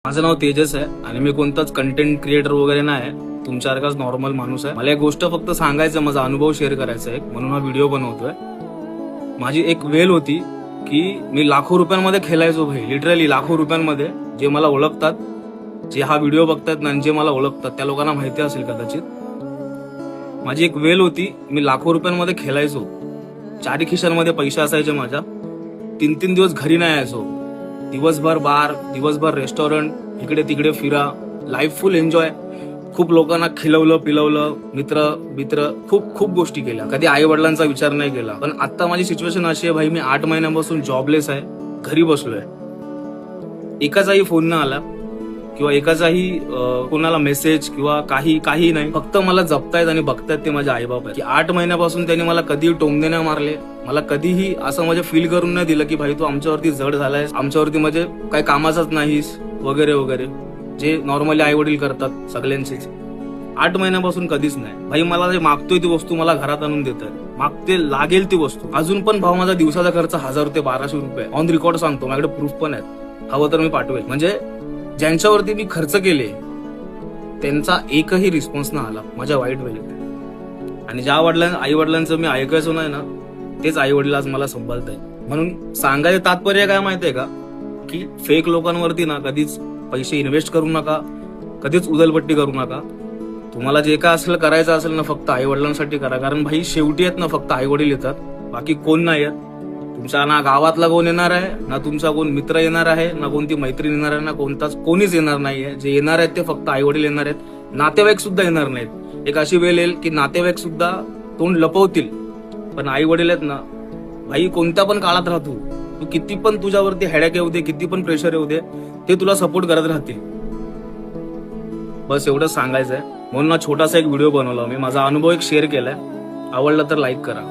माझं नाव तेजस आहे आणि मी कोणताच कंटेंट क्रिएटर वगैरे नाही, तुमच्यासारखाच नॉर्मल माणूस आहे. मला एक गोष्ट फक्त सांगायचं, माझा अनुभव शेअर करायचा आहे म्हणून हा व्हिडिओ बनवतोय. माझी एक वेळ होती की मी लाखो रुपयांमध्ये खेळायचो भाई, लिटरली लाखो रुपयांमध्ये. जे मला ओळखतात, जे हा व्हिडिओ बघतात ना, जे मला ओळखतात त्या लोकांना माहिती असेल कदाचित. माझी एक वेळ होती, मी लाखो रुपयांमध्ये खेळायचो. चारी खिशांमध्ये पैसे असायचे माझ्या. 3-3 दिवस घरी नाही यायचो. दिवसभर बार, दिवसभर रेस्टॉरंट, इकडे तिकडे फिरा, लाईफ फुल एन्जॉय. खूप लोकांना खिलवलं पिलवलं, मित्र खूप खूप गोष्टी केल्या. कधी आई वडिलांचा विचार नाही केला. पण आता माझी सिच्युएशन अशी आहे भाई, मी 8 महिन्यांपासून जॉबलेस आहे, घरी बसलोय. एकाचाही फोन न आला किंवा एकाचाही कोणाला मेसेज किंवा काही नाही. फक्त मला जपतायत आणि बघतायत ते माझे आईबाप आहेत. की 8 महिन्यापासून त्यांनी मला कधी टोमणे नाही मारले, मला कधीही असं म्हणजे फील करून नाही दिलं की भाई तू आमच्यावरती जड झालाय, आमच्यावरती म्हणजे काही कामाचाच नाहीस वगैरे वगैरे, जे नॉर्मली आई वडील करतात सगळ्यांचेच. 8 महिन्यापासून कधीच नाही. भाई मला जे मागतोय ती वस्तू मला घरात आणून देतात, मागते लागेल ती वस्तू. अजून पण भाऊ माझा दिवसाचा खर्च 1000 ते 1200 रुपये ऑन रेकॉर्ड सांगतो, माझ्याकडे प्रूफ पण आहेत, हवं तर मी पाठवेल. म्हणजे ज्यांच्यावरती मी खर्च केले त्यांचा एकही रिस्पॉन्स नाही आला माझ्या वाईट वेळेत. आणि ज्या आई वडिलांचं मी ऐकायचो नाही ना, तेच आई वडील आज मला सांभाळत आहेत. म्हणून सांगायचं तात्पर्य काय माहितीये का, की फेक लोकांवरती ना कधीच पैसे इन्व्हेस्ट करू नका, कधीच उधलपट्टी करू नका. तुम्हाला जे काय असेल करायचं असेल ना, फक्त आई वडिलांसाठी करा. कारण भाई शेवटी आहेत ना फक्त आई वडील येतात, बाकी कोण नाही येत. तुमच्या ना गावातला कोण येणार आहे, ना तुमचा कोण मित्र येणार आहे, ना कोणती मैत्रीण येणार आहे, ना कोणीच येणार नाहीये. जे येणार आहेत ते फक्त आई वडील येणार आहेत. नातेवाईक सुद्धा येणार नाहीत. एक अशी वेळ येईल की नातेवाईक सुद्धा तोंड लपवतील, पण आई वडील आहेत ना भाई, कोणत्या पण काळात राहतो तू, किती पण तुझ्यावरती हेडॅक येऊ दे, किती पण प्रेशर येऊ दे, ते तुला सपोर्ट करत राहतील. बस एवढंच सांगायचंय. म्हणून छोटासा एक व्हिडिओ बनवला मी, माझा अनुभव एक शेअर केलाय. आवडला तर लाईक करा.